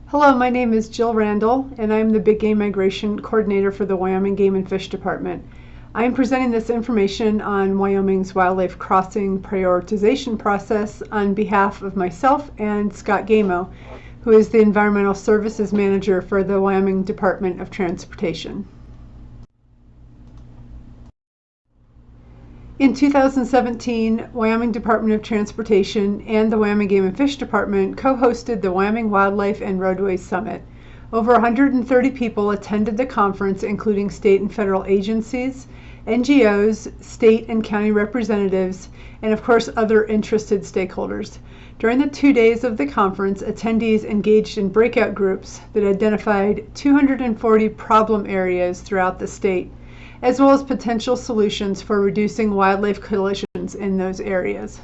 Hello, my name is Jill Randall, and I'm the Big Game Migration Coordinator for the Wyoming Game and Fish Department. I am presenting this information on Wyoming's wildlife crossing prioritization process on behalf of myself and Scott Gamo, who is the Environmental Services Manager for the Wyoming Department of Transportation. In 2017, Wyoming Department of Transportation and the Wyoming Game and Fish Department co-hosted the Wyoming Wildlife and Roadways Summit. Over 130 people attended the conference, including state and federal agencies, NGOs, state and county representatives, and of course other interested stakeholders. During the 2 days of the conference, attendees engaged in breakout groups that identified 240 problem areas throughout the state, as well as potential solutions for reducing wildlife collisions in those areas.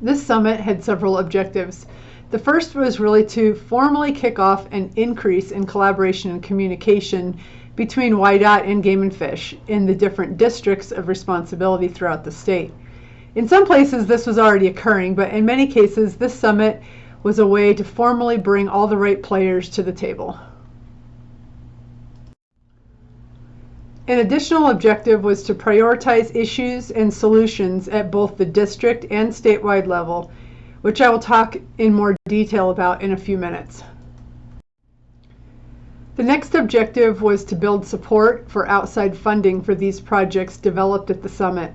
This summit had several objectives. The first was really to formally kick off an increase in collaboration and communication between WYDOT and Game and Fish in the different districts of responsibility throughout the state. In some places this was already occurring, but in many cases this summit was a way to formally bring all the right players to the table. An additional objective was to prioritize issues and solutions at both the district and statewide level, which I will talk in more detail about in a few minutes. The next objective was to build support for outside funding for these projects developed at the summit.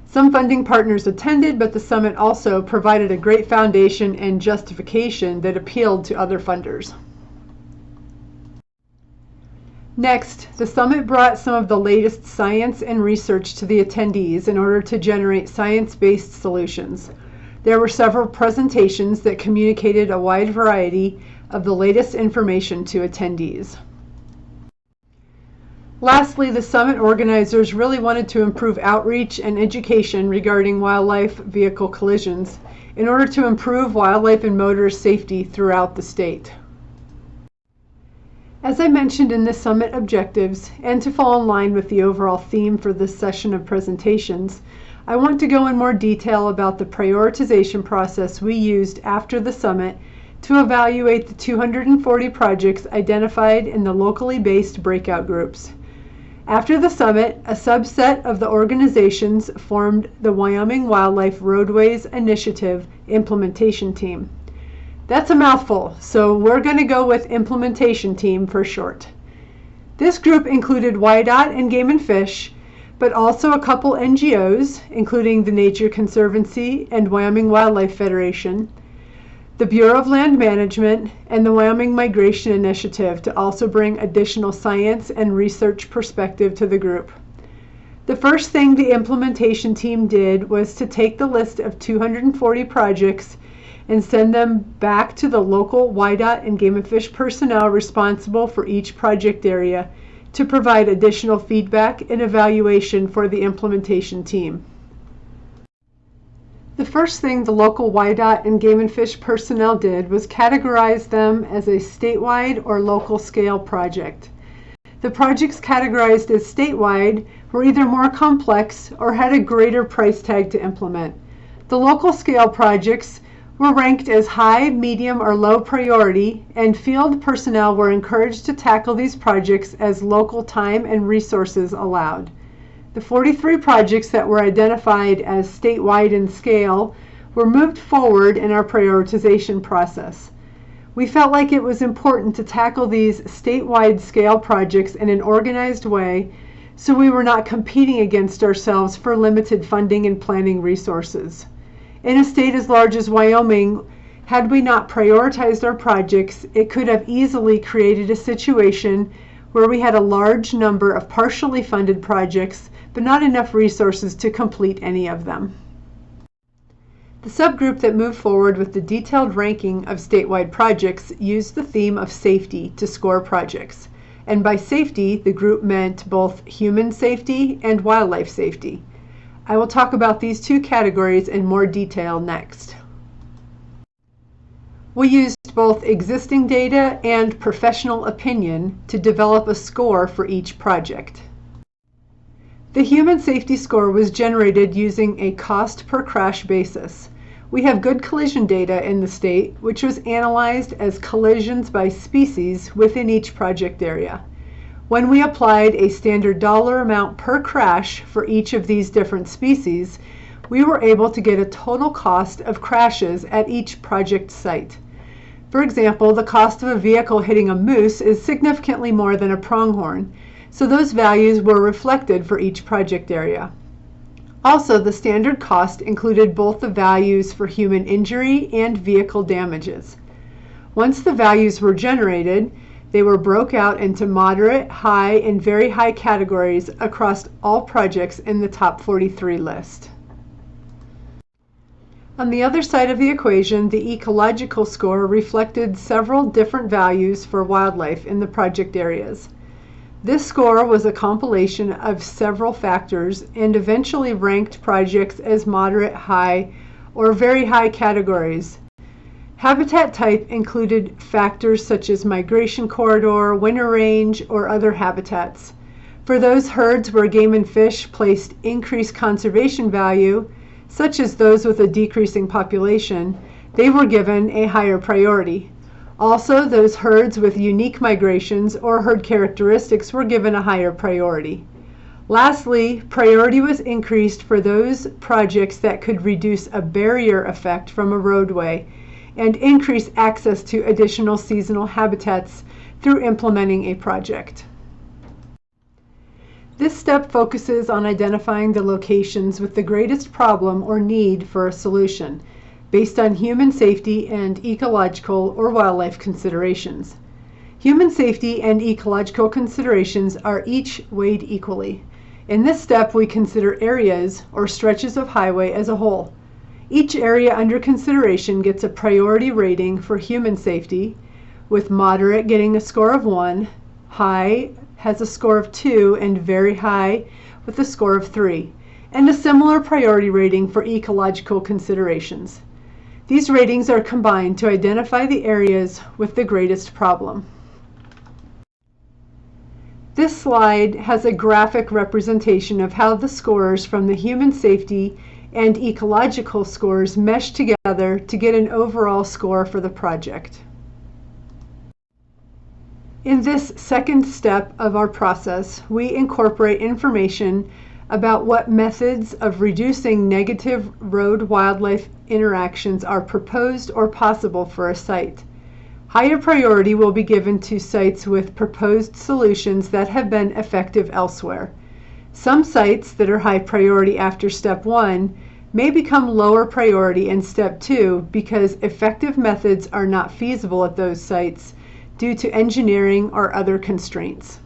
Some funding partners attended, but the summit also provided a great foundation and justification that appealed to other funders. Next, the summit brought some of the latest science and research to the attendees in order to generate science-based solutions. There were several presentations that communicated a wide variety of the latest information to attendees. Lastly, the summit organizers really wanted to improve outreach and education regarding wildlife vehicle collisions in order to improve wildlife and motorist safety throughout the state. As I mentioned in the summit objectives, and to fall in line with the overall theme for this session of presentations, I want to go in more detail about the prioritization process we used after the summit to evaluate the 240 projects identified in the locally based breakout groups. After the summit, a subset of the organizations formed the Wyoming Wildlife Roadways Initiative Implementation Team. That's a mouthful, so we're going to go with Implementation Team for short. This group included WYDOT and Game and Fish, but also a couple NGOs, including the Nature Conservancy and Wyoming Wildlife Federation, the Bureau of Land Management, and the Wyoming Migration Initiative to also bring additional science and research perspective to the group. The first thing the implementation team did was to take the list of 240 projects and send them back to the local WYDOT and Game and Fish personnel responsible for each project area to provide additional feedback and evaluation for the implementation team. The first thing the local WYDOT and Game and Fish personnel did was categorize them as a statewide or local scale project. The projects categorized as statewide were either more complex or had a greater price tag to implement. The local scale projects were ranked as high, medium, or low priority, and field personnel were encouraged to tackle these projects as local time and resources allowed. The 43 projects that were identified as statewide in scale were moved forward in our prioritization process. We felt like it was important to tackle these statewide scale projects in an organized way so we were not competing against ourselves for limited funding and planning resources. In a state as large as Wyoming, had we not prioritized our projects, it could have easily created a situation where we had a large number of partially funded projects, but not enough resources to complete any of them. The subgroup that moved forward with the detailed ranking of statewide projects used the theme of safety to score projects. And by safety, the group meant both human safety and wildlife safety. I will talk about these two categories in more detail next. We used both existing data and professional opinion to develop a score for each project. The human safety score was generated using a cost per crash basis. We have good collision data in the state, which was analyzed as collisions by species within each project area. When we applied a standard dollar amount per crash for each of these different species, we were able to get a total cost of crashes at each project site. For example, the cost of a vehicle hitting a moose is significantly more than a pronghorn, so those values were reflected for each project area. Also, the standard cost included both the values for human injury and vehicle damages. Once the values were generated, they were broke out into moderate, high, and very high categories across all projects in the top 43 list. On the other side of the equation, the ecological score reflected several different values for wildlife in the project areas. This score was a compilation of several factors and eventually ranked projects as moderate, high, or very high categories. Habitat type included factors such as migration corridor, winter range, or other habitats. For those herds where game and fish placed increased conservation value, such as those with a decreasing population, they were given a higher priority. Also, those herds with unique migrations or herd characteristics were given a higher priority. Lastly, priority was increased for those projects that could reduce a barrier effect from a roadway and increase access to additional seasonal habitats through implementing a project. This step focuses on identifying the locations with the greatest problem or need for a solution, based on human safety and ecological or wildlife considerations. Human safety and ecological considerations are each weighed equally. In this step, we consider areas or stretches of highway as a whole. Each area under consideration gets a priority rating for human safety, with moderate getting a score of 1, high has a score of 2, and very high with a score of 3, and a similar priority rating for ecological considerations. These ratings are combined to identify the areas with the greatest problem. This slide has a graphic representation of how the scores from the human safety and ecological scores mesh together to get an overall score for the project. In this second step of our process, we incorporate information about what methods of reducing negative road-wildlife interactions are proposed or possible for a site. Higher priority will be given to sites with proposed solutions that have been effective elsewhere. Some sites that are high priority after step 1 may become lower priority in step 2 because effective methods are not feasible at those sites due to engineering or other constraints.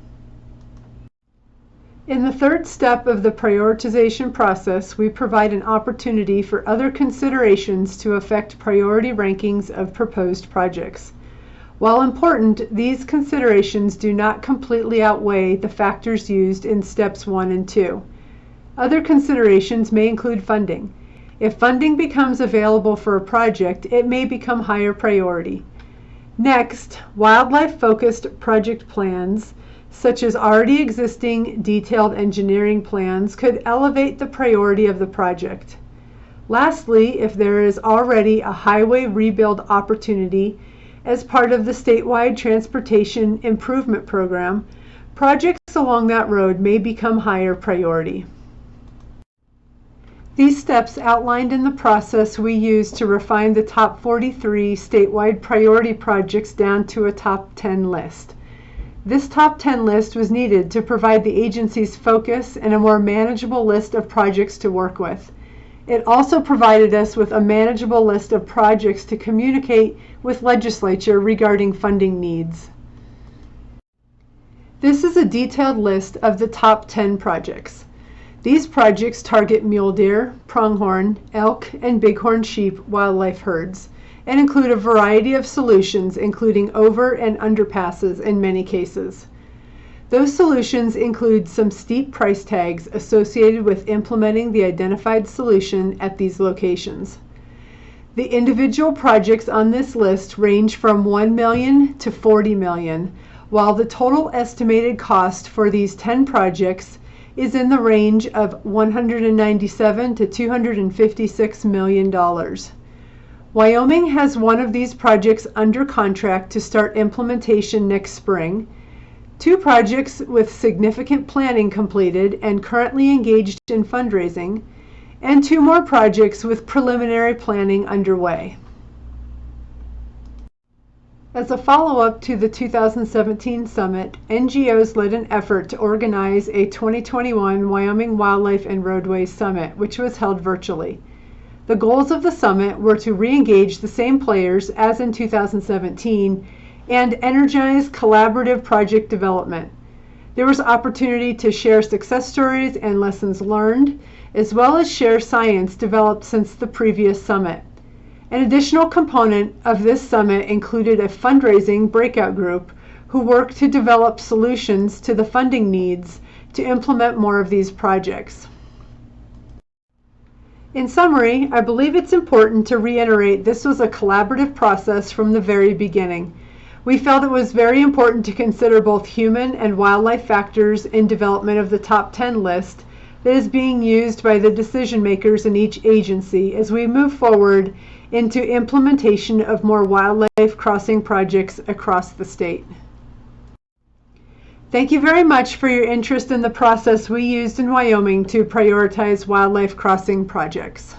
In the third step of the prioritization process, we provide an opportunity for other considerations to affect priority rankings of proposed projects. While important, these considerations do not completely outweigh the factors used in steps 1 and 2. Other considerations may include funding. If funding becomes available for a project, it may become higher priority. Next, wildlife-focused project plans, such as already existing detailed engineering plans, could elevate the priority of the project. Lastly, if there is already a highway rebuild opportunity as part of the statewide transportation improvement program, projects along that road may become higher priority. These steps outlined in the process we use to refine the top 43 statewide priority projects down to a top 10 list. This top 10 list was needed to provide the agency's focus and a more manageable list of projects to work with. It also provided us with a manageable list of projects to communicate with legislature regarding funding needs. This is a detailed list of the top 10 projects. These projects target mule deer, pronghorn, elk, and bighorn sheep wildlife herds, and include a variety of solutions, including over and underpasses in many cases. Those solutions include some steep price tags associated with implementing the identified solution at these locations. The individual projects on this list range from $1 million to $40 million, while the total estimated cost for these 10 projects is in the range of $197 to $256 million. Wyoming has one of these projects under contract to start implementation next spring, 2 projects with significant planning completed and currently engaged in fundraising, and 2 more projects with preliminary planning underway. As a follow-up to the 2017 summit, NGOs led an effort to organize a 2021 Wyoming Wildlife and Roadways Summit, which was held virtually. The goals of the summit were to re-engage the same players as in 2017 and energize collaborative project development. There was opportunity to share success stories and lessons learned, as well as share science developed since the previous summit. An additional component of this summit included a fundraising breakout group who worked to develop solutions to the funding needs to implement more of these projects. In summary, I believe it's important to reiterate this was a collaborative process from the very beginning. We felt it was very important to consider both human and wildlife factors in development of the top 10 list that is being used by the decision makers in each agency as we move forward into implementation of more wildlife crossing projects across the state. Thank you very much for your interest in the process we used in Wyoming to prioritize wildlife crossing projects.